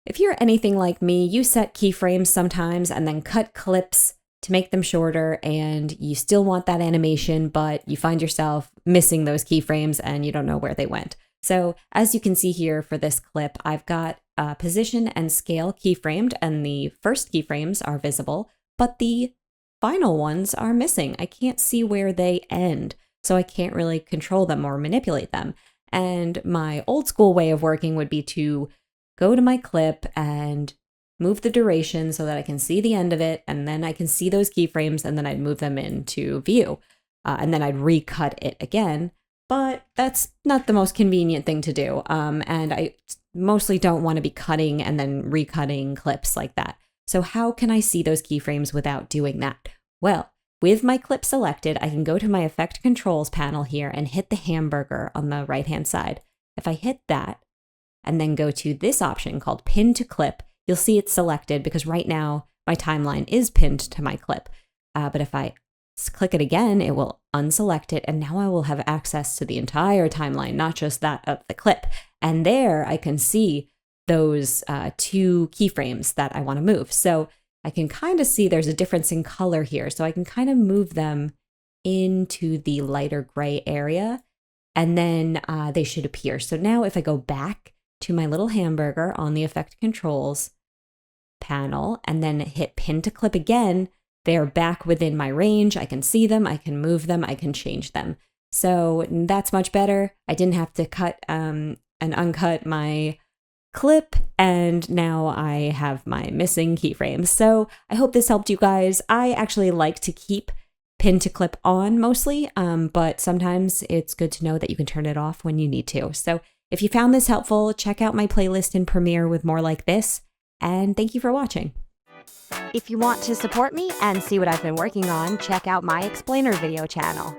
If you're anything like me, you set keyframes sometimes and then cut clips to make them shorter, and you still want that animation, but you find yourself missing those keyframes and you don't know where they went. So as you can see here for this clip, I've got position and scale keyframed, and the first keyframes are visible, but the final ones are missing. I can't see where they end, so I can't really control them or manipulate them. And my old school way of working would be to go to my clip and move the duration so that I can see the end of it, and then I can see those keyframes, and then I'd move them into view. And then I'd recut it again, but that's not the most convenient thing to do. And I mostly don't want to be cutting and then recutting clips like that. So how can I see those keyframes without doing that? Well, with my clip selected, I can go to my Effect Controls panel here and hit the hamburger on the right-hand side. If I hit that, and then go to this option called Pin to Clip, you'll see it's selected because right now my timeline is pinned to my clip. But if I click it again, it will unselect it, and now I will have access to the entire timeline, not just that of the clip. And there I can see those 2 keyframes that I want to move. So I can kind of see there's a difference in color here. So I can kind of move them into the lighter gray area, and then they should appear. So now if I go back to my little hamburger on the Effect Controls panel and then hit Pin to Clip again, they're back within my range. I can see them, I can move them, I can change them. So that's much better. I didn't have to cut and uncut my clip, and now I have my missing keyframes. So I hope this helped you guys. I actually like to keep Pin to Clip on mostly, but sometimes it's good to know that you can turn it off when you need to. So if you found this helpful, check out my playlist in Premiere with more like this, and thank you for watching. If you want to support me and see what I've been working on, check out my Explainer video channel.